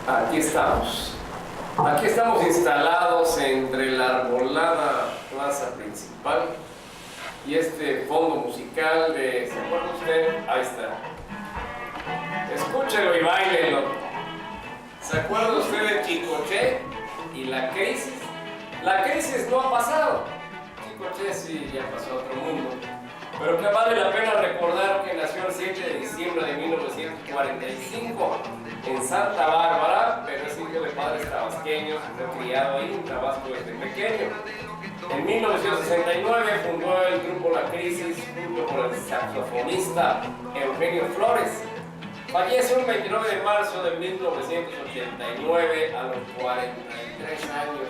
Aquí estamos. Aquí estamos instalados entre la arbolada plaza principal y este fondo musical de... ¿Se acuerda usted? Ahí está. Escúchelo y báilelo. ¿Se acuerda usted de Chicoche y la crisis? La crisis no ha pasado. Chicoche sí ya pasó a otro mundo. Pero que vale la pena recordar que nació el 7 de diciembre de 1945 en Santa Bárbara, pero es hijo de padres tabasqueños, fue criado ahí en Tabasco desde pequeño. En 1969 fundó el grupo La Crisis junto con el saxofonista Eugenio Flores. Falleció el 29 de marzo de 1989 a los 43 años.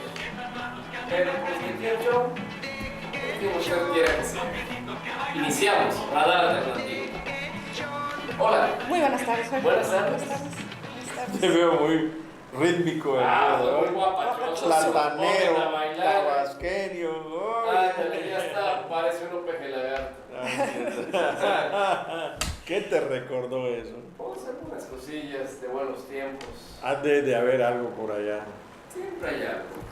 Pero pues, ¿qué quiero yo? ¿Qué usted quiera que sea? Iniciamos, Radar Alternativo. Hola. Muy buenas tardes, Jorge. Buenas tardes. Buenas tardes. Te veo muy rítmico. Muy guapachoso. Platanero, Ponen a bailar. tabasqueño. Ándale, ya está, parece un peje lagarto. ¿Qué te recordó eso? Vamos a hacer unas cosillas de buenos tiempos. Ha de haber algo por allá. Siempre hay algo.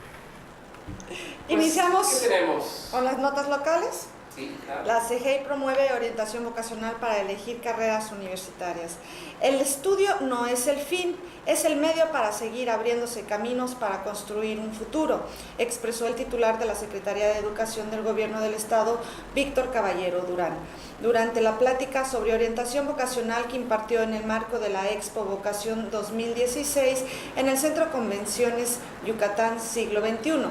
Iniciamos ¿Qué tenemos? con las notas locales. Sí, claro. La CGI promueve orientación vocacional para elegir carreras universitarias. El estudio no es el fin, es el medio para seguir abriéndose caminos para construir un futuro, expresó el titular de la Secretaría de Educación del Gobierno del Estado, Víctor Caballero Durán, durante la plática sobre orientación vocacional que impartió en el marco de la Expo Vocación 2016 en el Centro Convenciones Yucatán Siglo XXI.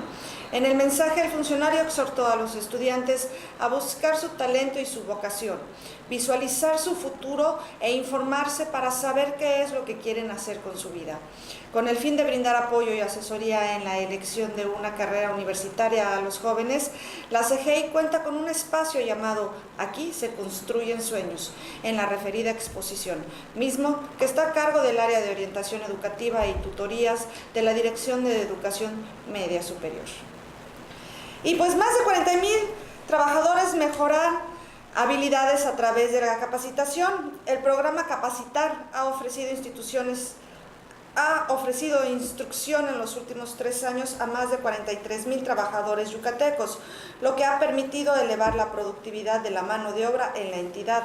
En el mensaje, el funcionario exhortó a los estudiantes a buscar su talento y su vocación, visualizar su futuro e informarse para saber qué es lo que quieren hacer con su vida. Con el fin de brindar apoyo y asesoría en la elección de una carrera universitaria a los jóvenes, la CGI cuenta con un espacio llamado Aquí se construyen sueños, en la referida exposición, mismo que está a cargo del área de orientación educativa y tutorías de la Dirección de Educación Media Superior. Y pues más de 40,000 trabajadores mejoran habilidades a través de la capacitación. El programa Capacitar ha ofrecido instrucción en los últimos 3 años a más de 43,000 trabajadores yucatecos, lo que ha permitido elevar la productividad de la mano de obra en la entidad.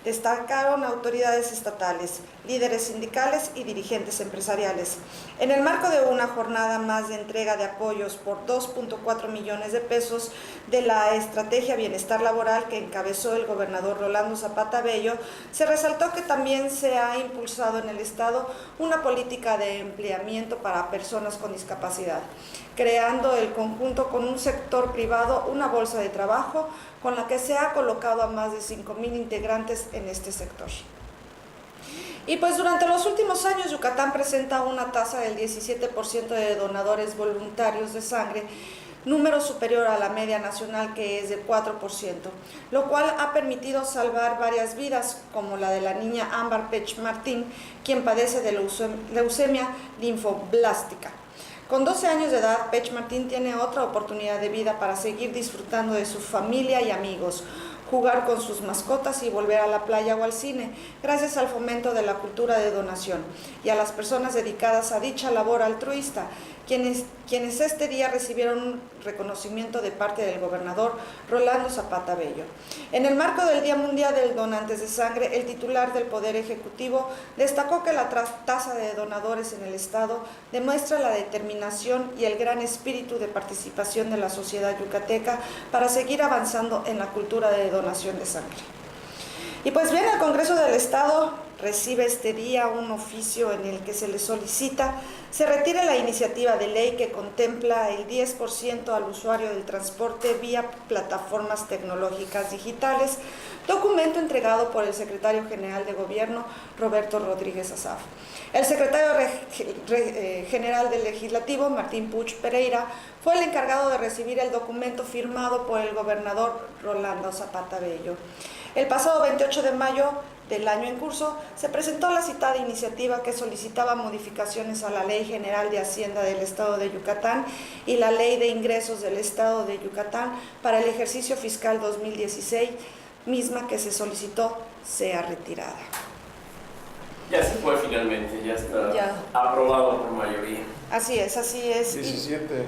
Destacaron autoridades estatales, líderes sindicales y dirigentes empresariales. En el marco de una jornada más de entrega de apoyos por 2.4 millones de pesos de la Estrategia Bienestar Laboral que encabezó el gobernador Rolando Zapata Bello, se resaltó que también se ha impulsado en el Estado una política de empleamiento para personas con discapacidad, creando el conjunto con un sector privado una bolsa de trabajo con la que se ha colocado a más de 5,000 integrantes en este sector. Y pues durante los últimos años Yucatán presenta una tasa del 17% de donadores voluntarios de sangre, número superior a la media nacional que es de 4%, lo cual ha permitido salvar varias vidas, como la de la niña Ámbar Pech Martín, quien padece de leucemia linfoblástica. Con 12 años de edad, Pech Martín tiene otra oportunidad de vida para seguir disfrutando de su familia y amigos, jugar con sus mascotas y volver a la playa o al cine, gracias al fomento de la cultura de donación y a las personas dedicadas a dicha labor altruista, quienes este día recibieron un reconocimiento de parte del gobernador Rolando Zapata Bello. En el marco del Día Mundial del Donantes de Sangre, el titular del Poder Ejecutivo destacó que la tasa de donadores en el Estado demuestra la determinación y el gran espíritu de participación de la sociedad yucateca para seguir avanzando en la cultura de donación de sangre. Y pues bien, el Congreso del Estado recibe este día un oficio en el que se le solicita se retire la iniciativa de ley que contempla el 10% al usuario del transporte vía plataformas tecnológicas digitales, documento entregado por el secretario general de Gobierno, Roberto Rodríguez Azaf. El secretario general del Legislativo, Martín Puig Pereira, fue el encargado de recibir el documento firmado por el gobernador Rolando Zapata Bello. El pasado 28 de mayo del año en curso, se presentó la citada iniciativa que solicitaba modificaciones a la Ley General de Hacienda del Estado de Yucatán y la Ley de Ingresos del Estado de Yucatán para el ejercicio fiscal 2016, misma que se solicitó sea retirada. Y así fue finalmente. finalmente ya está Ya. aprobado por mayoría. Así es, así es. 17,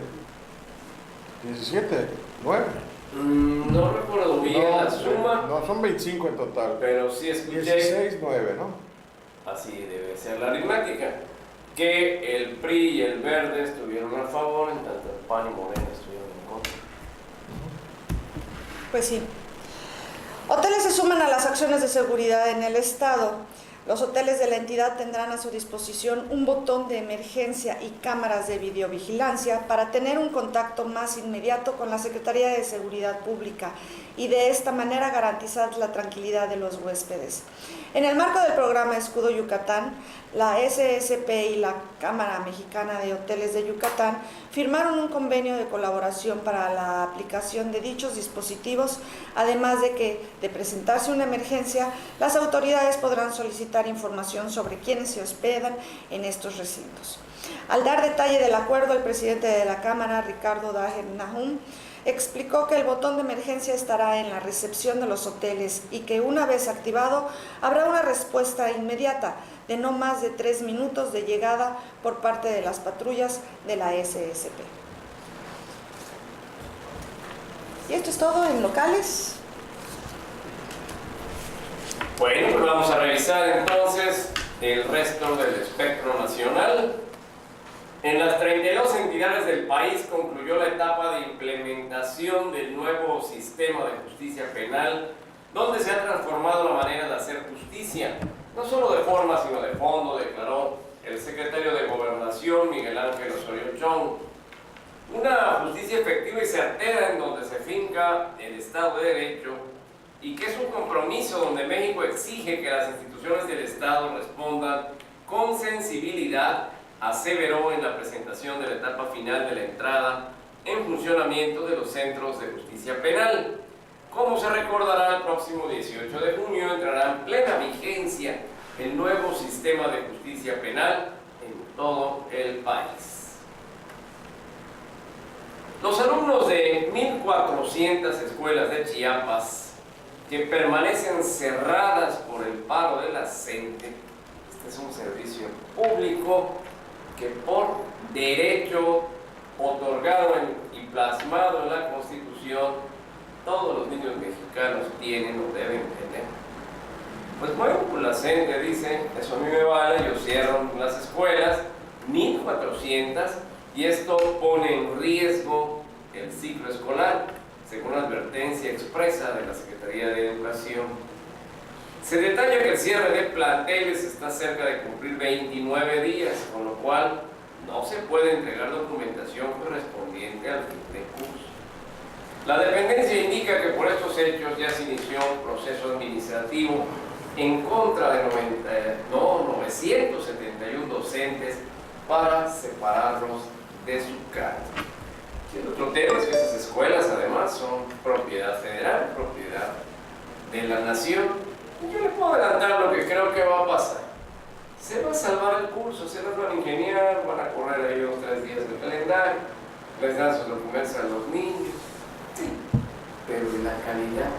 9. No recuerdo bien la suma, No, son 25 en total. pero sí escuché, 16, 9, ¿no? así debe ser la aritmética, que el PRI y el Verde estuvieron a favor, en tanto el PAN y Morena estuvieron en contra. Pues sí. Hoteles se suman a las acciones de seguridad en el Estado. Los hoteles de la entidad tendrán a su disposición un botón de emergencia y cámaras de videovigilancia para tener un contacto más inmediato con la Secretaría de Seguridad Pública y de esta manera garantizar la tranquilidad de los huéspedes. En el marco del programa Escudo Yucatán, la SSP y la Cámara Mexicana de Hoteles de Yucatán firmaron un convenio de colaboración para la aplicación de dichos dispositivos, además de que, de presentarse una emergencia, las autoridades podrán solicitar información sobre quienes se hospedan en estos recintos. Al dar detalle del acuerdo, el presidente de la Cámara, Ricardo Daher Nahum, explicó que el botón de emergencia estará en la recepción de los hoteles y que una vez activado habrá una respuesta inmediata de no más de 3 minutos de llegada por parte de las patrullas de la SSP. Y esto es todo en locales. Bueno, pues vamos a revisar entonces el resto del espectro nacional. En las 32 entidades del país concluyó la etapa de implementación del nuevo sistema de justicia penal, donde se ha transformado la manera de hacer justicia, no solo de forma, sino de fondo, declaró el secretario de Gobernación, Miguel Ángel Osorio Chong. Una justicia efectiva y certera en donde se finca el Estado de Derecho y que es un compromiso donde México exige que las instituciones del Estado respondan con sensibilidad, aseveró en la presentación de la etapa final de la entrada en funcionamiento de los centros de justicia penal. Como se recordará, el próximo 18 de junio entrará en plena vigencia el nuevo sistema de justicia penal en todo el país. Los alumnos de 1.400 escuelas de Chiapas que permanecen cerradas por el paro de la CENTE, este es un servicio público que por derecho otorgado y plasmado en la Constitución todos los niños mexicanos tienen o deben tener. Pues bueno, pues la CENTE dice, eso a mí me vale, yo cierro las escuelas, 1.400, y esto pone en riesgo el ciclo escolar, según la advertencia expresa de la Secretaría de Educación. Se detalla que el cierre de planteles está cerca de cumplir 29 días, con lo cual no se puede entregar documentación correspondiente al fin de curso. La dependencia indica que por estos hechos ya se inició un proceso administrativo en contra de 971 docentes para separarlos de su cargo. Y el otro tema es que esas escuelas además son propiedad federal, propiedad de la nación. Yo le puedo adelantar lo que creo que va a pasar. Se va a salvar el curso, se los van a ingeniar, van a correr ahí 2 o 3 días del calendario, les dan sus documentos a los niños. Sí, pero ¿y la calidad?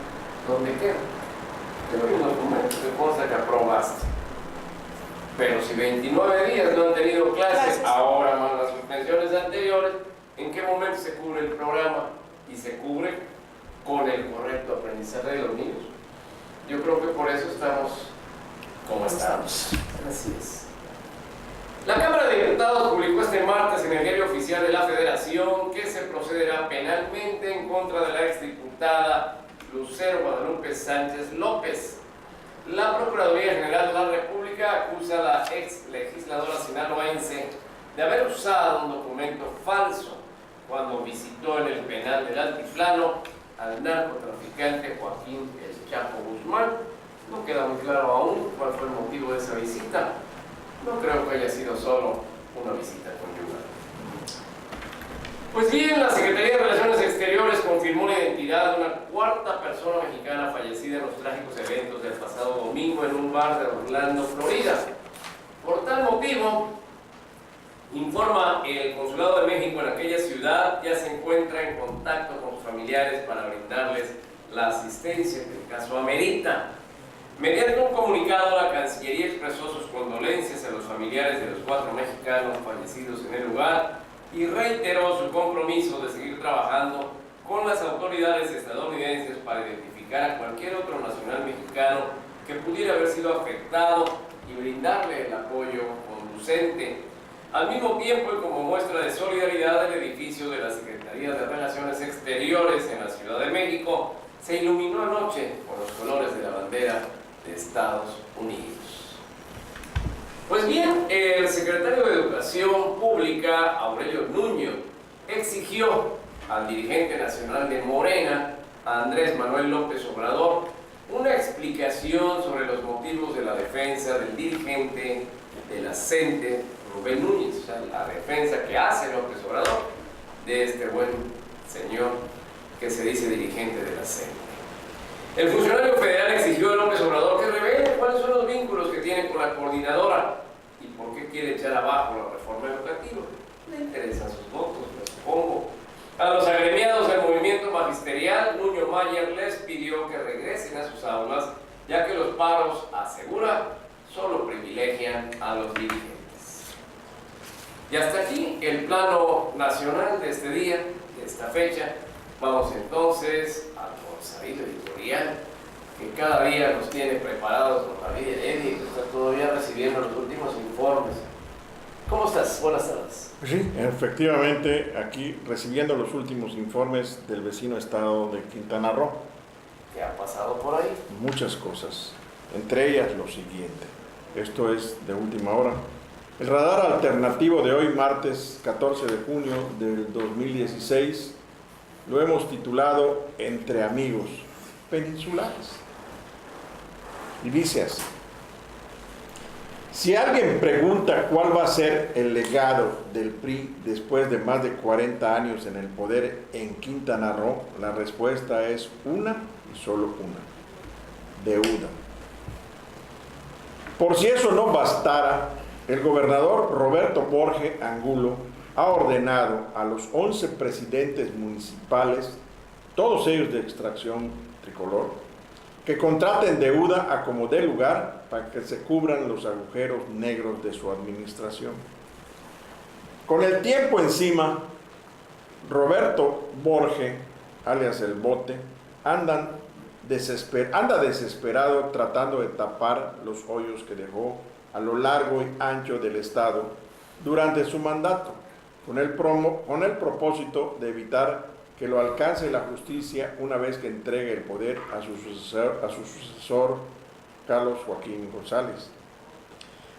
¿Dónde queda? Te doy un documento que consta que aprobaste. Pero si 29 días no han tenido clases, ahora más las suspensiones anteriores, ¿en qué momento se cubre el programa? Y se cubre con el correcto aprendizaje de los niños. Yo creo que por eso estamos como estamos. Así es. La Cámara de Diputados publicó este martes en el Diario Oficial de la Federación que se procederá penalmente en contra de la exdiputada Lucero Guadalupe Sánchez López. La Procuraduría General de la República acusa a la ex legisladora sinaloense de haber usado un documento falso cuando visitó en el penal del Altiplano al narcotraficante Joaquín El Chapo Guzmán. No queda muy claro aún cuál fue el motivo de esa visita. No creo que haya sido solo una visita conyugal. Pues bien, la Secretaría de Relaciones Exteriores confirmó la identidad de una 4ª persona mexicana fallecida en los trágicos eventos del pasado domingo en un bar de Orlando, Florida. Por tal motivo, informa el Consulado de México en aquella ciudad, ya se encuentra en contacto con sus familiares para brindarles la asistencia que el caso amerita. Mediante un comunicado, la Cancillería expresó sus condolencias a los familiares de los 4 mexicanos fallecidos en el lugar y reiteró su compromiso de seguir trabajando con las autoridades estadounidenses para identificar a cualquier otro nacional mexicano que pudiera haber sido afectado y brindarle el apoyo conducente. Al mismo tiempo, y como muestra de solidaridad, el edificio de la Secretaría de Relaciones Exteriores en la Ciudad de México se iluminó anoche con los colores de la bandera de Estados Unidos. Pues bien, el secretario de Educación Pública, Aurelio Nuño, exigió al dirigente nacional de Morena, Andrés Manuel López Obrador, una explicación sobre los motivos de la defensa del dirigente de la CENTE, Rubén Núñez, o sea, la defensa que hace López Obrador de este buen señor que se dice dirigente de la CENTE. El funcionario federal exigió a López Obrador que revele cuáles son los vínculos que tiene con la coordinadora y por qué quiere echar abajo la reforma educativa. Le interesan sus votos, me supongo. A los agremiados del movimiento magisterial, Nuño Mayer les pidió que regresen a sus aulas, ya que los paros, asegura, solo privilegian a los dirigentes. Y hasta aquí el plano nacional de este día, de esta fecha. Vamos entonces al consabido editorial que cada día nos tiene preparados con David Heredia, que está todavía recibiendo los últimos informes. ¿Cómo estás? Buenas tardes. Sí, efectivamente, aquí recibiendo los últimos informes del vecino estado de Quintana Roo. ¿Qué ha pasado por ahí? Muchas cosas, entre ellas lo siguiente. Esto es de última hora. El radar alternativo de hoy, martes 14 de junio del 2016, lo hemos titulado Entre Amigos Peninsulares. Y dice así: si alguien pregunta cuál va a ser el legado del PRI después de más de 40 años en el poder en Quintana Roo, la respuesta es una y solo una: deuda. Por si eso no bastara, el gobernador Roberto Borge Angulo ha ordenado a los 11 presidentes municipales, todos ellos de extracción tricolor, que contraten deuda a como dé lugar para que se cubran los agujeros negros de su administración. Con el tiempo encima, Roberto Borge, alias El Bote, anda desesperado tratando de tapar los hoyos que dejó a lo largo y ancho del estado durante su mandato, con el propósito de evitar que lo alcance la justicia una vez que entregue el poder a su sucesor, Carlos Joaquín González.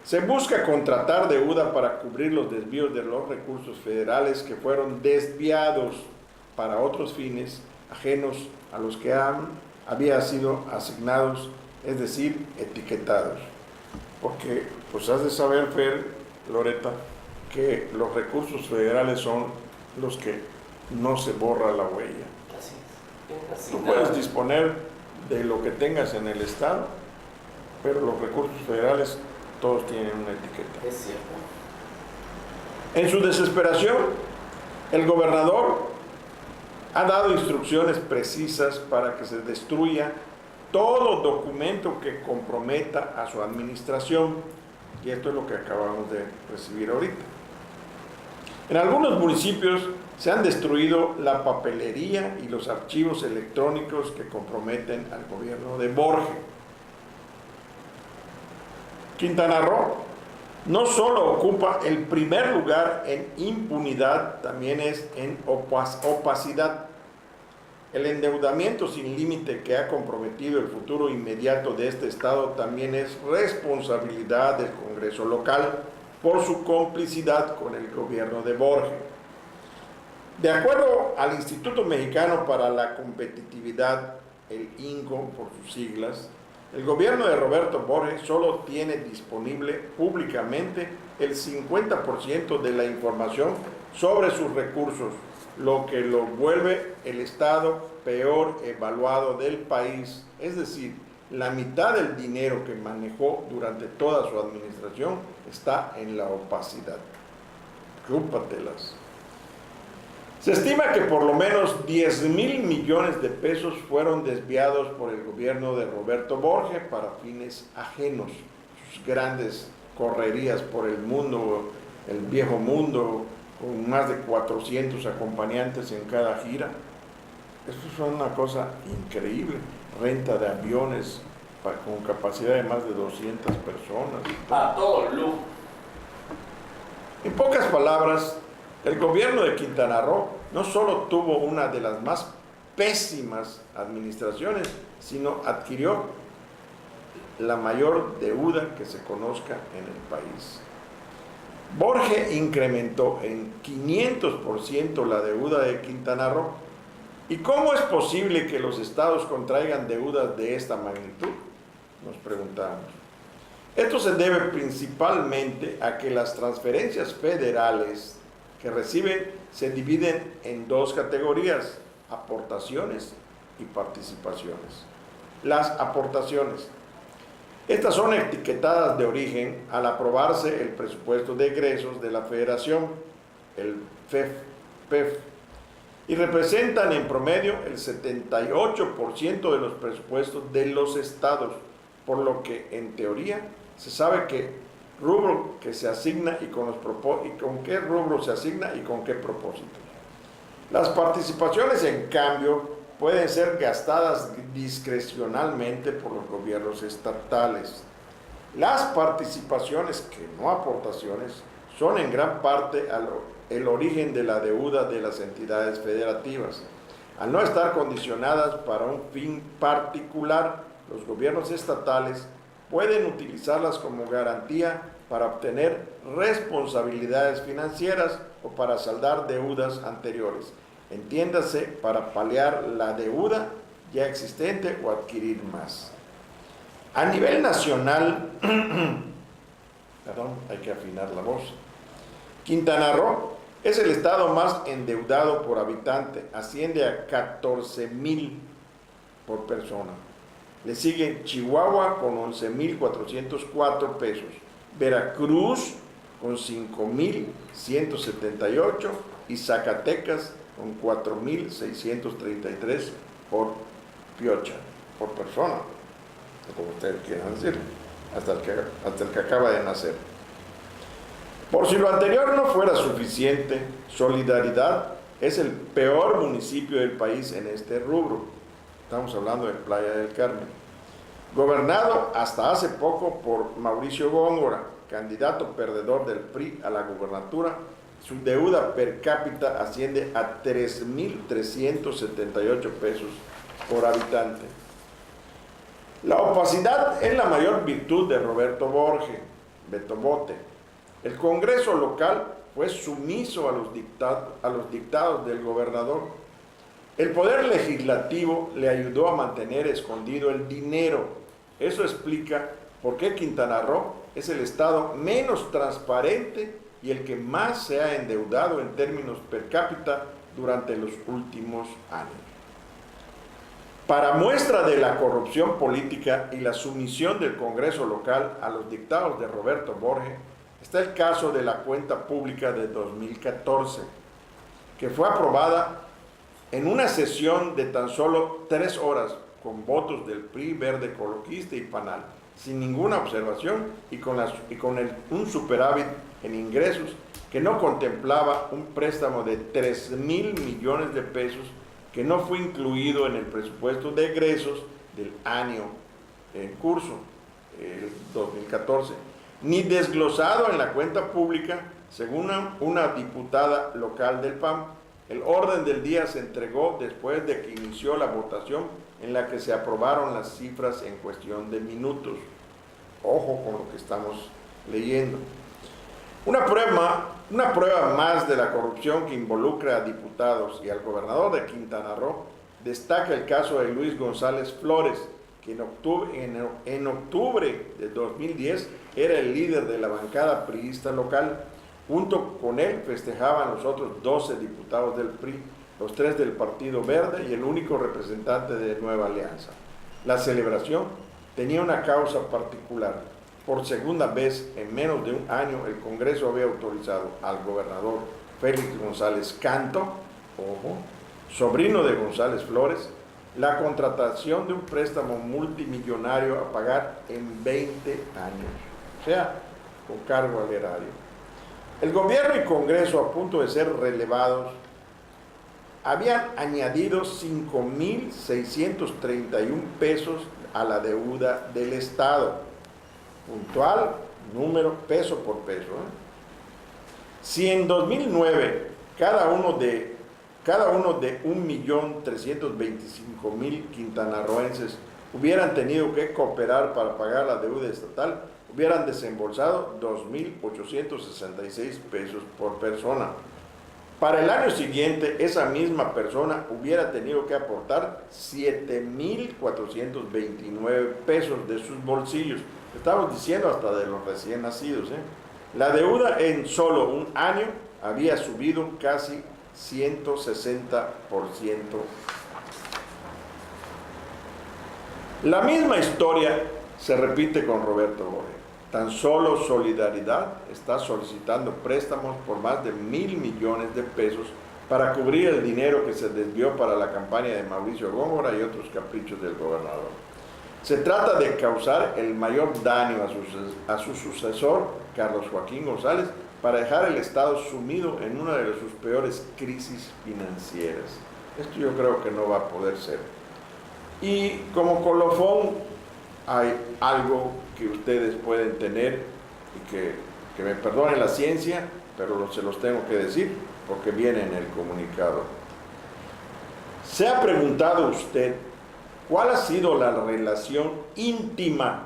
Se busca contratar deuda para cubrir los desvíos de los recursos federales que fueron desviados para otros fines ajenos a los que había sido asignados, es decir, etiquetados. Porque, pues has de saber, Fer, Loreta, que los recursos federales son los que no se borra la huella. Así es. Tú puedes disponer de lo que tengas en el estado, pero los recursos federales todos tienen una etiqueta. Es cierto. En su desesperación, el gobernador ha dado instrucciones precisas para que se destruya todo documento que comprometa a su administración, y esto es lo que acabamos de recibir ahorita. En algunos municipios se han destruido la papelería y los archivos electrónicos que comprometen al gobierno de Borge. Quintana Roo no solo ocupa el primer lugar en impunidad, también es en opacidad. El endeudamiento sin límite que ha comprometido el futuro inmediato de este estado también es responsabilidad del Congreso local por su complicidad con el gobierno de Borge. De acuerdo al Instituto Mexicano para la Competitividad, el INCO por sus siglas, el gobierno de Roberto Borge solo tiene disponible públicamente el 50% de la información sobre sus recursos, lo que lo vuelve el estado peor evaluado del país. Es decir, la mitad del dinero que manejó durante toda su administración está en la opacidad. Rúpatelas. Se estima que por lo menos 10,000 millones de pesos fueron desviados por el gobierno de Roberto Borges para fines ajenos. Sus grandes correrías por el mundo, el viejo mundo, con más de 400 acompañantes en cada gira. Esto es una cosa increíble. Renta de aviones con capacidad de más de 200 personas. A todo lujo. En pocas palabras, el gobierno de Quintana Roo no solo tuvo una de las más pésimas administraciones, sino adquirió la mayor deuda que se conozca en el país. Borges incrementó en 500% la deuda de Quintana Roo. ¿Y cómo es posible que los estados contraigan deudas de esta magnitud? Nos preguntamos. Esto se debe principalmente a que las transferencias federales que reciben se dividen en dos categorías: aportaciones y participaciones. Las aportaciones. Estas son etiquetadas de origen al aprobarse el presupuesto de egresos de la Federación, el PEF, y representan en promedio el 78% de los presupuestos de los estados, por lo que en teoría se sabe qué rubro que se asigna y con qué rubro se asigna y con qué propósito. Las participaciones, en cambio, pueden ser gastadas discrecionalmente por los gobiernos estatales. Las participaciones, que no aportaciones, son en gran parte el origen de la deuda de las entidades federativas. Al no estar condicionadas para un fin particular, los gobiernos estatales pueden utilizarlas como garantía para obtener responsabilidades financieras o para saldar deudas anteriores. Entiéndase, para paliar la deuda ya existente o adquirir más. A nivel nacional, hay que afinar la voz. Quintana Roo es el estado más endeudado por habitante, asciende a 14,000 por persona. Le sigue Chihuahua con 11,404 pesos, Veracruz con 5,178 y Zacatecas con 4,633 por piocha, por persona, como ustedes quieran decir, hasta el que acaba de nacer. Por si lo anterior no fuera suficiente, Solidaridad es el peor municipio del país en este rubro. Estamos hablando de Playa del Carmen. Gobernado hasta hace poco por Mauricio Góngora, candidato perdedor del PRI a la gubernatura, su deuda per cápita asciende a 3,378 pesos por habitante. La opacidad es la mayor virtud de Roberto Borges, Beto Bote. El Congreso local fue sumiso a los dictados del gobernador. El poder legislativo le ayudó a mantener escondido el dinero. Eso explica por qué Quintana Roo es el estado menos transparente y el que más se ha endeudado en términos per cápita durante los últimos años. Para muestra de la corrupción política y la sumisión del Congreso local a los dictados de Roberto Borges, está el caso de la cuenta pública de 2014, que fue aprobada en una sesión de tan solo 3 horas, con votos del PRI, Verde Ecologista y PANAL, sin ninguna observación y con un superávit en ingresos que no contemplaba un préstamo de 3,000 millones de pesos que no fue incluido en el presupuesto de egresos del año en curso, el 2014, ni desglosado en la cuenta pública, según una diputada local del PAN. El orden del día se entregó después de que inició la votación en la que se aprobaron las cifras en cuestión de minutos. Ojo con lo que estamos leyendo. Una prueba más de la corrupción que involucra a diputados y al gobernador de Quintana Roo destaca el caso de Luis González Flores, que en octubre de 2010 era el líder de la bancada priista local. Junto con él festejaban los otros 12 diputados del PRI, los 3 del Partido Verde y el único representante de Nueva Alianza. La celebración tenía una causa particular. Por segunda vez en menos de un año, el Congreso había autorizado al gobernador Félix González Canto, ojo, sobrino de González Flores, la contratación de un préstamo multimillonario a pagar en 20 años, o sea, con cargo al erario. El gobierno y Congreso, a punto de ser relevados, habían añadido 5.631 pesos a la deuda del Estado, puntual, número, peso por peso. Si en 2009 cada uno de 1.325.000 quintanarroenses hubieran tenido que cooperar para pagar la deuda estatal, hubieran desembolsado 2.866 pesos por persona. Para el año siguiente, esa misma persona hubiera tenido que aportar 7.429 pesos de sus bolsillos. Estamos diciendo hasta de los recién nacidos. La deuda en solo un año había subido casi 160%. La misma historia se repite con Roberto Borrell. Tan solo Solidaridad está solicitando préstamos por más de 1.000 millones de pesos para cubrir el dinero que se desvió para la campaña de Mauricio Góngora y otros caprichos del gobernador. Se trata de causar el mayor daño a su sucesor, Carlos Joaquín González, para dejar el Estado sumido en una de sus peores crisis financieras. Esto yo creo que no va a poder ser. Y como colofón, hay algo que ustedes pueden tener y que me perdonen la ciencia, pero se los tengo que decir porque viene en el comunicado. ¿Se ha preguntado usted cuál ha sido la relación íntima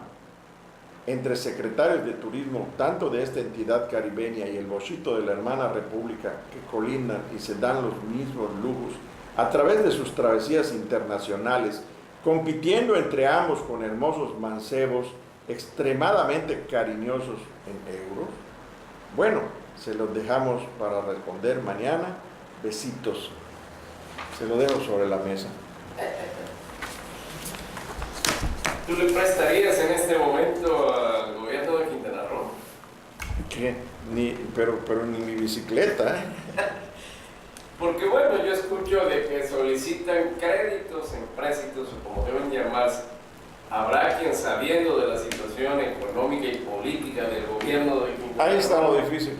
entre secretarios de turismo, tanto de esta entidad caribeña y el bochito de la hermana república, que colindan y se dan los mismos lujos a través de sus travesías internacionales, compitiendo entre ambos con hermosos mancebos extremadamente cariñosos en euros? Bueno, se los dejamos para responder mañana. Besitos. Se lo dejo sobre la mesa. ¿Tú le prestarías en este momento al gobierno de Quintana Roo? ¿Qué? Pero ni mi bicicleta, Porque bueno, yo escucho de que solicitan créditos, empréstitos o como deben llamarse. Habrá quien, sabiendo de la situación económica y política del gobierno de Quintana Roo, Ahí está lo difícil.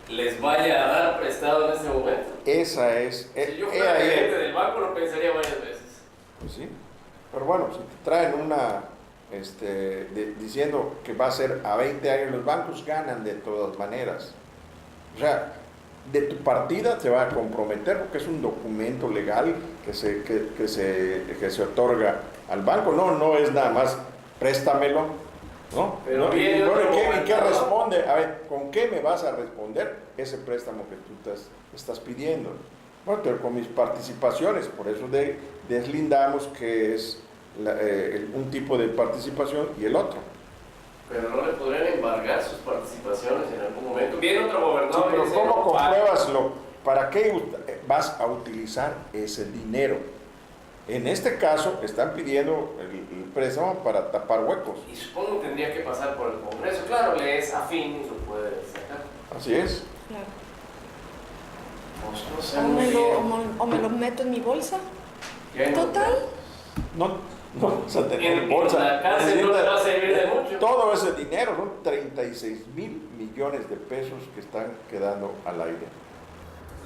les vaya a dar prestado en este momento. Esa es. Si yo fuera gerente del banco lo pensaría varias veces. Pues sí. Pero bueno, si te traen una diciendo que va a ser a 20 años, los bancos ganan de todas maneras. O sea, de tu partida te va a comprometer porque es un documento legal que se otorga al banco. No es nada más préstamelo, ¿no? Pero ¿no? bien, ¿Y qué responde? A ver, ¿con qué me vas a responder ese préstamo que tú estás pidiendo? Bueno, pero con mis participaciones, por eso deslindamos que es un tipo de participación y el otro. Pero no le podrían embargar sus participaciones en algún momento. Viene otro gobernador. Sí, pero y dice, ¿cómo no, compruebas para qué vas a utilizar ese dinero? En este caso, están pidiendo el préstamo para tapar huecos. Y supongo que tendría que pasar por el Congreso. Claro, le es afín y lo puede sacar. Así es. Claro. Pues no sé muy bien. O me lo meto en mi bolsa. ¿Qué? Total. No vas a tener En bolsa. la cárcel no te va a servir de mucho. Todo ese dinero, son 36.000 millones de pesos que están quedando al aire.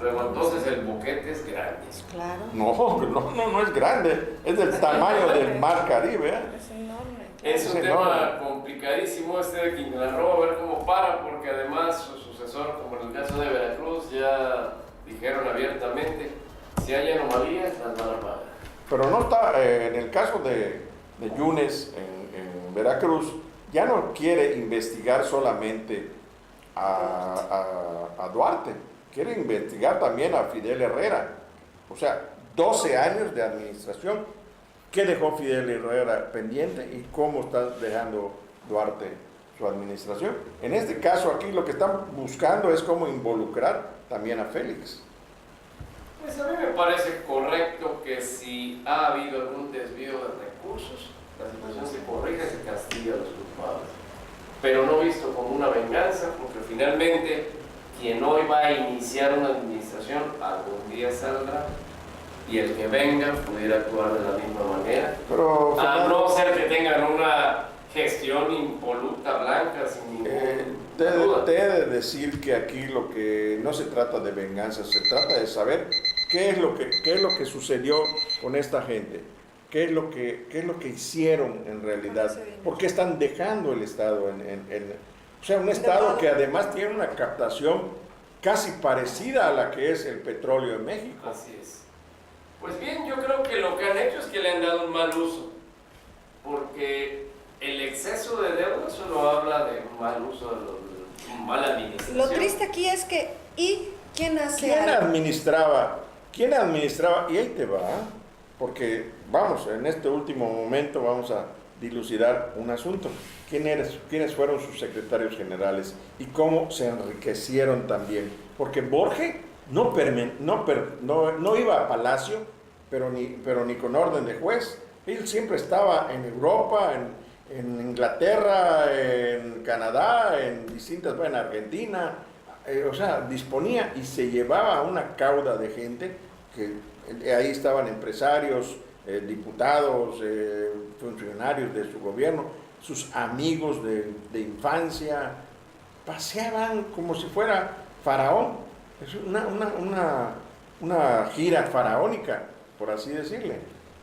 Luego entonces el boquete es grande. Claro. No es grande, es del tamaño del mar Caribe. Es enorme. Es un Sí, tema complicadísimo este de Quintana Roo, a ver cómo para, porque además su sucesor, como en el caso de Veracruz, ya dijeron abiertamente, si hay anomalías, las van a pagar. Pero no está, en el caso de Yunes en Veracruz, ya no quiere investigar solamente a Duarte, quiere investigar también a Fidel Herrera. O sea, 12 años de administración. ¿Qué dejó Fidel Herrera pendiente y cómo está dejando Duarte su administración? En este caso aquí lo que están buscando es cómo involucrar también a Félix. Pues a mí me parece correcto que si ha habido algún desvío de recursos, la situación se corrige, se castiga a los culpables. Pero no visto como una venganza, porque finalmente quien hoy va a iniciar una administración algún día saldrá y el que venga pudiera actuar de la misma manera. Pero, A Fernando, no ser que tengan una gestión impoluta, blanca, sin ningún duda. te he de decir que aquí lo que no se trata de venganza, se trata de saber qué es lo que sucedió con esta gente, qué es lo que hicieron en realidad, por qué están dejando el Estado o sea, un Estado que además tiene una captación casi parecida a la que es el petróleo en México. Así es. Pues bien, yo creo que lo que han hecho es que le han dado un mal uso, porque el exceso de deuda solo habla de mal uso, de mala administración. Lo triste aquí es que, ¿y quién hace ¿Quién algo? administraba? Y ahí te va, porque vamos, en este último momento vamos a dilucidar un asunto. ¿Quiénes fueron sus secretarios generales y cómo se enriquecieron también? Porque Borges no iba a Palacio, pero ni con orden de juez. Él siempre estaba en Europa, en Inglaterra, en Canadá, en Argentina, o sea, disponía y se llevaba una cauda de gente, que ahí estaban empresarios, diputados, funcionarios de su gobierno, sus amigos de infancia, paseaban como si fuera faraón. Es una gira faraónica, por así decirle.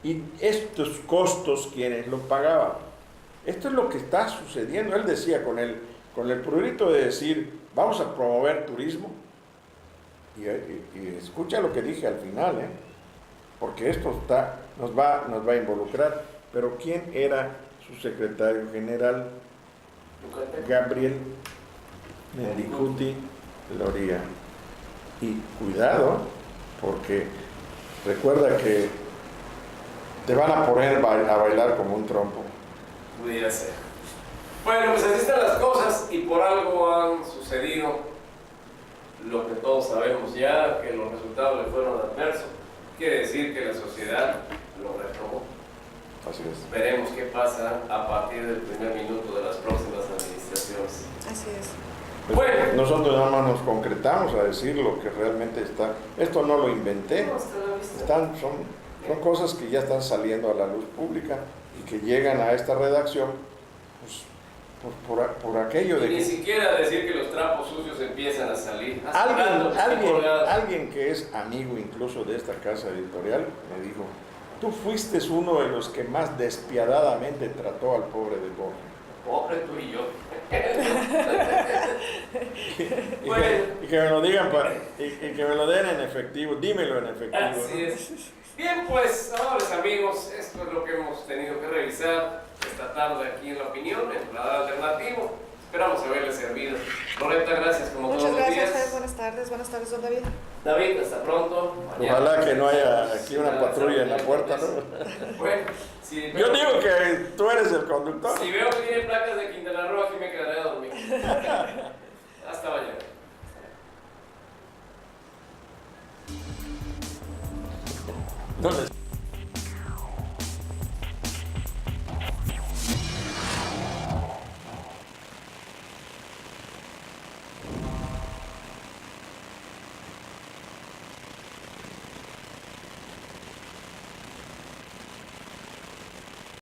Y estos costos, ¿quiénes los pagaban? Esto es lo que está sucediendo. Él decía con el prurito de decir, vamos a promover turismo. Y escucha lo que dije al final, porque esto nos va a involucrar. Pero ¿quién era su secretario general? Gabriel Mendicuti Loría. Y cuidado, porque recuerda que te van a poner a bailar como un trompo. Pudiera ser. Bueno, pues así están las cosas y por algo han sucedido lo que todos sabemos ya, que los resultados le fueron adversos. Quiere decir que la sociedad lo reprobó. Así es. Veremos qué pasa a partir del primer minuto de las próximas administraciones. Así es. Pues Bueno. nosotros nada más nos concretamos a decir lo que realmente está. Esto no lo inventé. No, está a la vista. Son cosas que ya están saliendo a la luz pública y que llegan a esta redacción pues, por aquello de Y ni que siquiera decir que los trapos sucios empiezan a salir. Colgados. alguien que es amigo incluso de esta casa editorial me dijo, tú fuiste uno de los que más despiadadamente trató al pobre de Borges. Pobre tú y yo. Y que me lo digan y que me lo den en efectivo, dímelo en efectivo. Así es. Bien, pues, amables amigos, esto es lo que hemos tenido que revisar esta tarde aquí en La Opinión, en Radar Alternativo. Esperamos haberles servido. Loretta, gracias como Muchas todos los gracias, días. buenas tardes, don David. David, hasta pronto. Mañana. Ojalá que no haya aquí una patrulla en la puerta, ¿no? Bueno, si Yo digo que tú eres el conductor. si veo que tiene placa